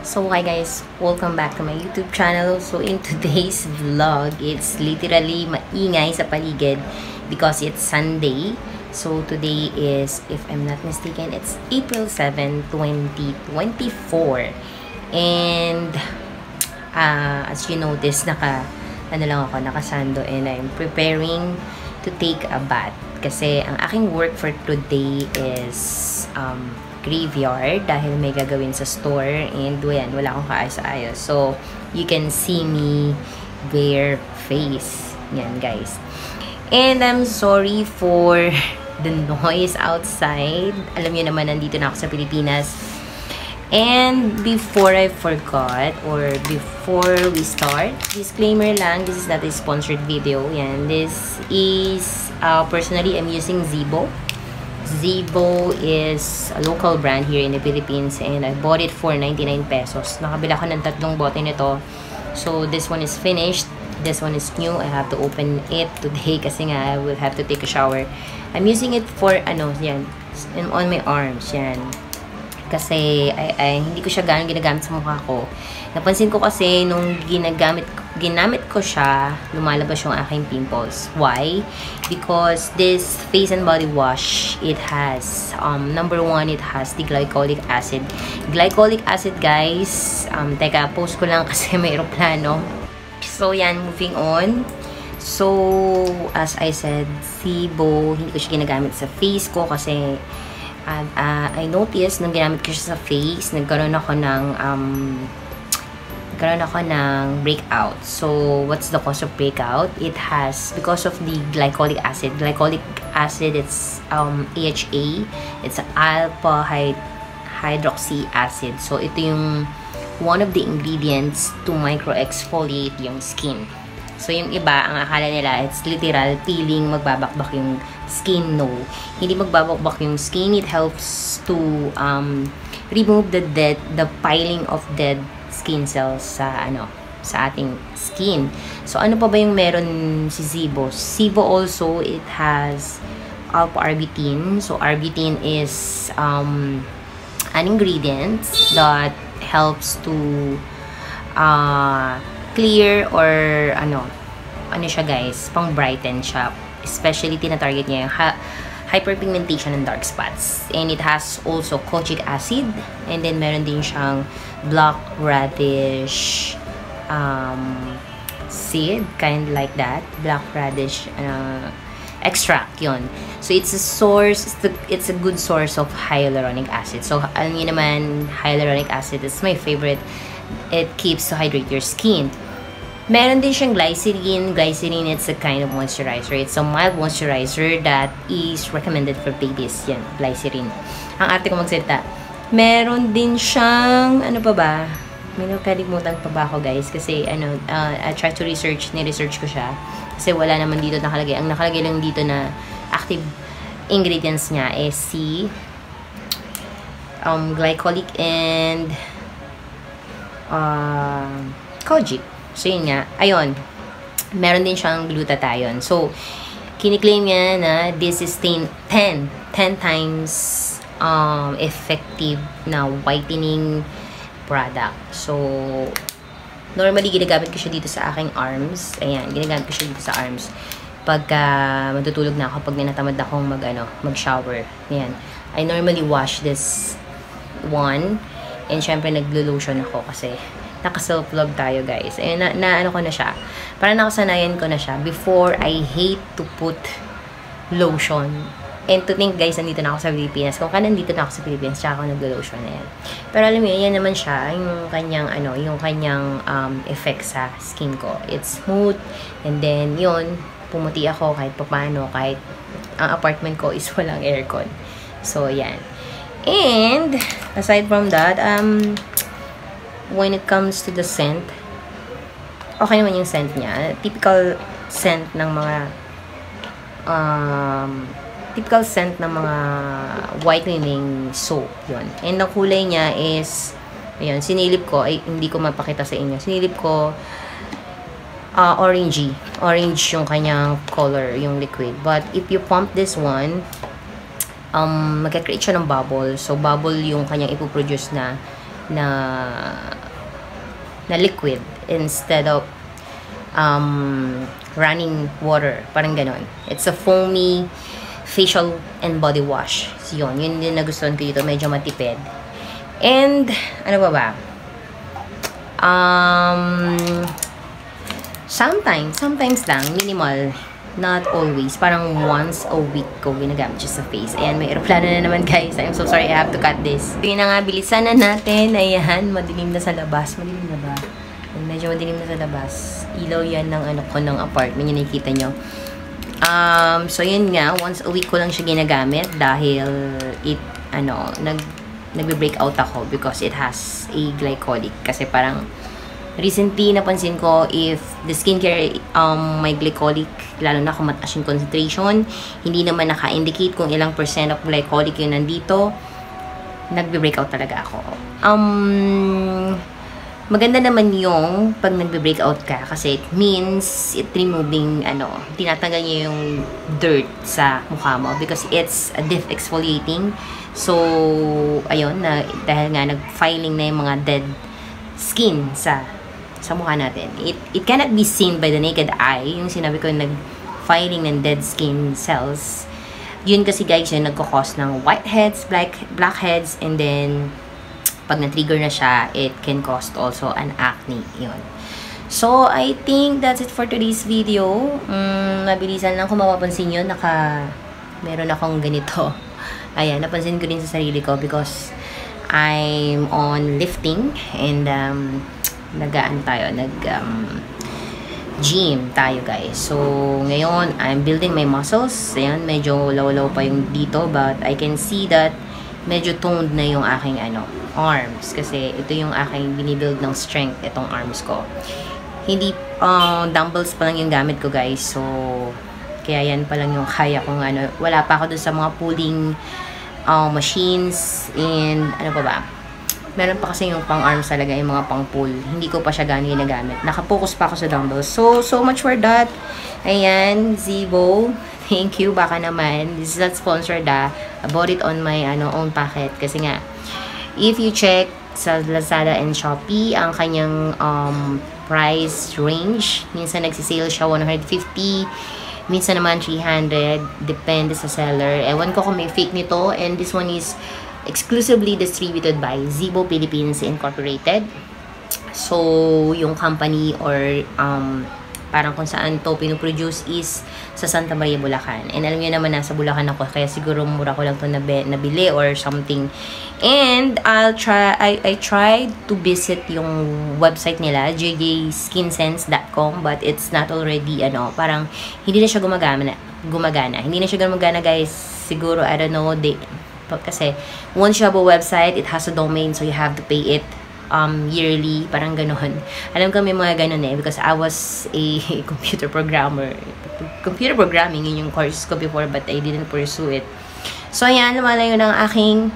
So hi guys, welcome back to my YouTube channel. So in today's vlog, it's literally maingay sa paligid because it's Sunday. So today is, if I'm not mistaken, it's April 7, 2024. And as you notice, nakasando and I'm preparing to take a bath. Kasi ang aking work for today is graveyard dahil may gagawin sa store and wala akong kaayos-ayos. So, you can see me bare face. Yan, guys. And I'm sorry for the noise outside. Alam niyo naman, nandito na ako sa Pilipinas. And before I forgot, or before we start, disclaimer lang, this is not a sponsored video. Yan, this is, personally, I'm using Zeebo. Zeebo is a local brand here in the Philippines and I bought it for 99 pesos. Nakabila ko ng 3 bote nito. So, this one is finished. This one is new. I have to open it today kasi nga I will have to take a shower. I'm using it for, yan, on my arms, yan. Kasi hindi ko siya ginagamit sa mukha ko. Napansin ko kasi nung ginamit ko siya, lumalabas yung aking pimples. Why? Because this face and body wash, it has number 1, it has the glycolic acid. Glycolic acid, guys, teka, post ko lang kasi may aeroplano. So yan, moving on. So as I said, Zeebo, hindi ko siya ginagamit sa face ko kasi I noticed nung ginamit ko siya sa face, nagkaroon ako ng breakout. So, what's the cause of breakout? It has, because of the glycolic acid. Glycolic acid, it's AHA. It's alpha hydroxy acid. So, ito yung one of the ingredients to micro-exfoliate yung skin. So, yung iba, ang akala nila, it's literal peeling, magbabakbak yung skin. No. Hindi magbabakbak yung skin. It helps to remove the piling of dead skin cells sa ating skin. So, ano pa ba yung meron si Zeebo? Zeebo also, it has alpha-arbutin. So, arbutin is an ingredient that helps to clear or ano siya, guys, pang brighten siya, especially tina-target niya yung hyperpigmentation and dark spots. And it has also kojic acid, and then meron din siyang black radish seed, kind like that, black radish extract yon. So it's a source, it's a good source of hyaluronic acid. So alam niyo naman, hyaluronic acid is my favorite. It keeps to hydrate your skin. Meron din siyang glycerin. Glycerin, it's a kind of moisturizer. It's a mild moisturizer that is recommended for babies. Yan, glycerin. Ang arte ko magsalita. Meron din siyang, ano pa ba? May nakalimutan pa ba ako, guys? Kasi, I try to ni-research ko siya. Kasi wala naman dito nakalagay. Ang nakalagay lang dito na active ingredients niya is glycolic and kojic. So, yun nga. Ayun. Meron din siyang glutathione. So, kiniklaim niya na this is 10 times effective na whitening product. So, normally, ginagamit ko siya dito sa aking arms. Ayan, ginagamit ko siya dito sa arms. Pagka matutulog na ako, pag natamad akong mag-shower. Ayan. I normally wash this one. And syempre, naglo-lotion ako kasi naka-self-vlog tayo, guys. And ano ko na siya. Parang nakasanayan ko na siya. Before, I hate to put lotion. And to think, guys, nandito na ako sa Pilipinas. Kung nandito na ako sa Pilipinas, tsaka ako naglo-lotion na yan. Pero alam mo, yan naman siya, yung kanyang effect sa skin ko. It's smooth. And then, yun, pumuti ako kahit paano, kahit ang apartment ko is walang aircon. So, yan. And, aside from that, when it comes to the scent, okay naman yung scent niya. Typical scent ng mga whitening soap, yun. And ang kulay niya is, ayun, sinilip ko, ay hindi ko mapakita sa inyo. Sinilip ko orangey. Orange yung kanyang color, yung liquid. But if you pump this one, magka-create siya ng bubble. So, bubble yung kanyang ipoproduce na na liquid instead of running water. Parang ganon. It's a foamy facial and body wash. So, yun din nagustuhan ko dito. Medyo matipid. And, ano ba? Sometimes lang, minimal. Not always. Parang once a week ko ginagamit siya sa face. Ayan, may aeroplano na naman guys. I'm so sorry, I have to cut this. Tingnan na nga, bilisan na natin. Ayan, madilim na sa labas. Madilim na ba? Medyo madilim na sa labas. Ilaw yan ng ano ko ng apartment. Yung nakikita nyo. So yun nga, once a week ko lang siya ginagamit dahil nagbe-break out ako because it has a glycolic. Kasi parang recently napansin ko if the skincare may glycolic, lalo na kung mataas yung concentration, hindi naman naka-indicate kung ilang percent of glycolic yung nandito, nagbe-break out talaga ako. Maganda naman yung pag nagbe-break out ka kasi it means it removing, tinatanggal niya yung dirt sa mukha mo because it's a deep exfoliating. So, ayun, dahil nga nag-filing na yung mga dead skin sa mukha natin. It cannot be seen by the naked eye. Yung sinabi ko, nag-filing ng dead skin cells. Yun kasi guys, yun nagkakos ng whiteheads, blackheads, and then pag na-trigger na siya, it can cause also an acne. Yun. So, I think that's it for today's video. Mabilisan lang kung mapapansin nyo, meron akong ganito. Ayan, napansin ko din sa sarili ko because I'm on lifting and gym tayo guys. So, ngayon, I'm building my muscles. Ayan, medyo law-law pa yung dito but I can see that medyo toned na yung aking arms. Kasi ito yung aking binibuild ng strength, itong arms ko. Hindi, dumbbells pa lang yung gamit ko guys. So, kaya yan pa lang yung kaya kong wala pa ako dun sa mga pulling machines and ano pa ba. Meron pa kasi yung pang-arms talaga, yung mga pang-pull. Hindi ko pa siya gano'n ginagamit. Nakapokus pa ako sa dumbbells. So much for that. Ayan, Zibo. Thank you. Baka naman. This is not sponsored I bought it on my own packet. Kasi nga, if you check sa Lazada and Shopee, ang kanyang price range, minsan nagsisale siya 150, minsan naman 300. Depende sa seller. Ewan ko kung may fake nito. And this one is exclusively distributed by Zibo Philippines Incorporated. So, yung company or parang kung saan to pinoproduce is sa Santa Maria, Bulacan. And alam niyo naman, nasa Bulacan ako, kaya siguro mura ko lang to nabili or something. And I tried to visit yung website nila, jjskinsense.com, but it's not already, parang hindi na siya gumagana. Hindi na siya gumagana, guys. Siguro, I don't know, kasi once you have a website, it has a domain, so you have to pay it yearly, parang ganon. Alam ko may mga ganon because I was a computer programmer. Computer programming, yun yung course ko before, but I didn't pursue it. So, ayan, lumalayo ng aking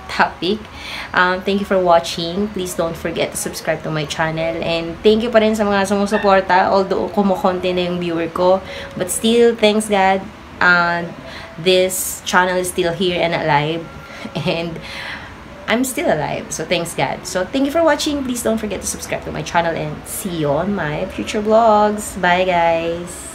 topic. Thank you for watching. Please don't forget to subscribe to my channel. And thank you pa rin sa mga sumusuporta, although kumukonti na yung viewer ko. But still, thanks God, this channel is still here and alive. And I'm still alive. So, thanks God. So, thank you for watching. Please don't forget to subscribe to my channel and see you on my future vlogs. Bye, guys.